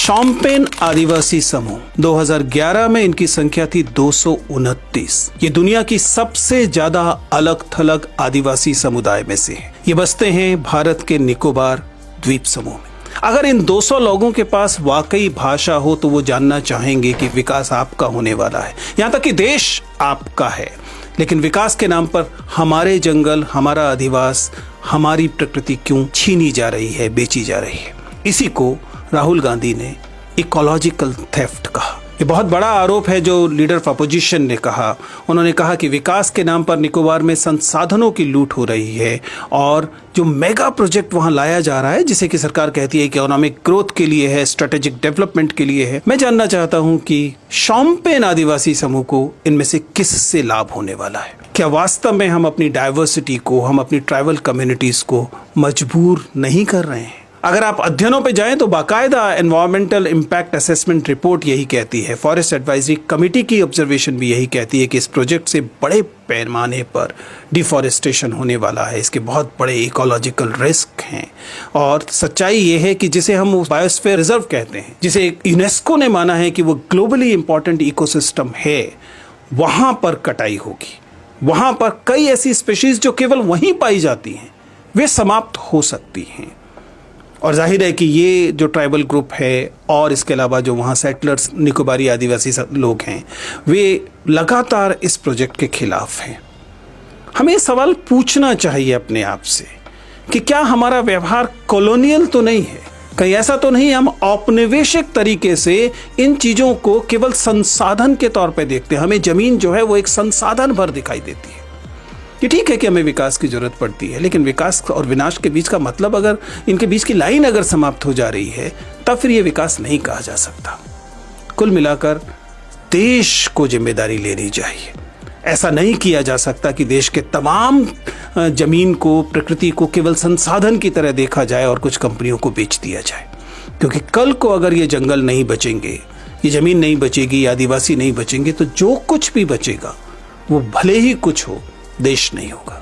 शोम्पेन आदिवासी समूह 2011 में इनकी संख्या थी 229। ये दुनिया की सबसे ज्यादा अलग थलग आदिवासी समुदाय में से है। ये बसते हैं भारत के निकोबार द्वीप समूह में। अगर इन 200 लोगों के पास वाकई भाषा हो तो वो जानना चाहेंगे कि विकास आपका होने वाला है, यहां तक कि देश आपका है, लेकिन विकास के नाम पर हमारे जंगल, हमारा अधिवास, हमारी प्रकृति क्यों छीनी जा रही है, बेची जा रही है। इसी को राहुल गांधी ने इकोलॉजिकल थेफ्ट कहा। ये बहुत बड़ा आरोप है जो लीडर ऑफ अपोजिशन ने कहा। उन्होंने कहा कि विकास के नाम पर निकोबार में संसाधनों की लूट हो रही है और जो मेगा प्रोजेक्ट वहां लाया जा रहा है, जिसे कि सरकार कहती है कि इकोनॉमिक ग्रोथ के लिए है, स्ट्रेटेजिक डेवलपमेंट के लिए है। मैं जानना चाहता हूं कि शोम्पेन आदिवासी समूह को इनमें से किससे लाभ होने वाला है? क्या वास्तव में हम अपनी डाइवर्सिटी को, हम अपनी ट्राइबल कम्युनिटीज को मजबूर नहीं कर रहे हैं? अगर आप अध्ययनों पे जाएं तो बाकायदा एनवायरमेंटल इम्पैक्ट असेसमेंट रिपोर्ट यही कहती है, फॉरेस्ट एडवाइजरी कमेटी की ऑब्जर्वेशन भी यही कहती है कि इस प्रोजेक्ट से बड़े पैमाने पर डिफॉरेस्टेशन होने वाला है, इसके बहुत बड़े इकोलॉजिकल रिस्क हैं। और सच्चाई ये है कि जिसे हम बायोस्फीयर रिजर्व कहते हैं, जिसे यूनेस्को ने माना है कि वो ग्लोबली इंपॉर्टेंट इकोसिस्टम है, वहां पर कटाई होगी। वहां पर कई ऐसी स्पीशीज जो केवल वहीं पाई जाती हैं, वे समाप्त हो सकती हैं। और जाहिर है कि ये जो ट्राइबल ग्रुप है और इसके अलावा जो वहाँ सेटलर्स निकोबारी आदिवासी लोग हैं, वे लगातार इस प्रोजेक्ट के खिलाफ हैं। हमें सवाल पूछना चाहिए अपने आप से कि क्या हमारा व्यवहार कॉलोनियल तो नहीं है? कहीं ऐसा तो नहीं हम औपनिवेशिक तरीके से इन चीज़ों को केवल संसाधन के तौर पे देखते हैं? हमें ज़मीन जो है वो एक संसाधन भर दिखाई देती है। ये ठीक है कि हमें विकास की जरूरत पड़ती है, लेकिन विकास और विनाश के बीच का मतलब, अगर इनके बीच की लाइन अगर समाप्त हो जा रही है, तब फिर ये विकास नहीं कहा जा सकता। कुल मिलाकर देश को जिम्मेदारी लेनी चाहिए। ऐसा नहीं किया जा सकता कि देश के तमाम जमीन को, प्रकृति को केवल संसाधन की तरह देखा जाए और कुछ कंपनियों को बेच दिया जाए। क्योंकि कल को अगर ये जंगल नहीं बचेंगे, ये जमीन नहीं बचेगी, आदिवासी नहीं बचेंगे, तो जो कुछ भी बचेगा वो भले ही कुछ हो, देश नहीं होगा।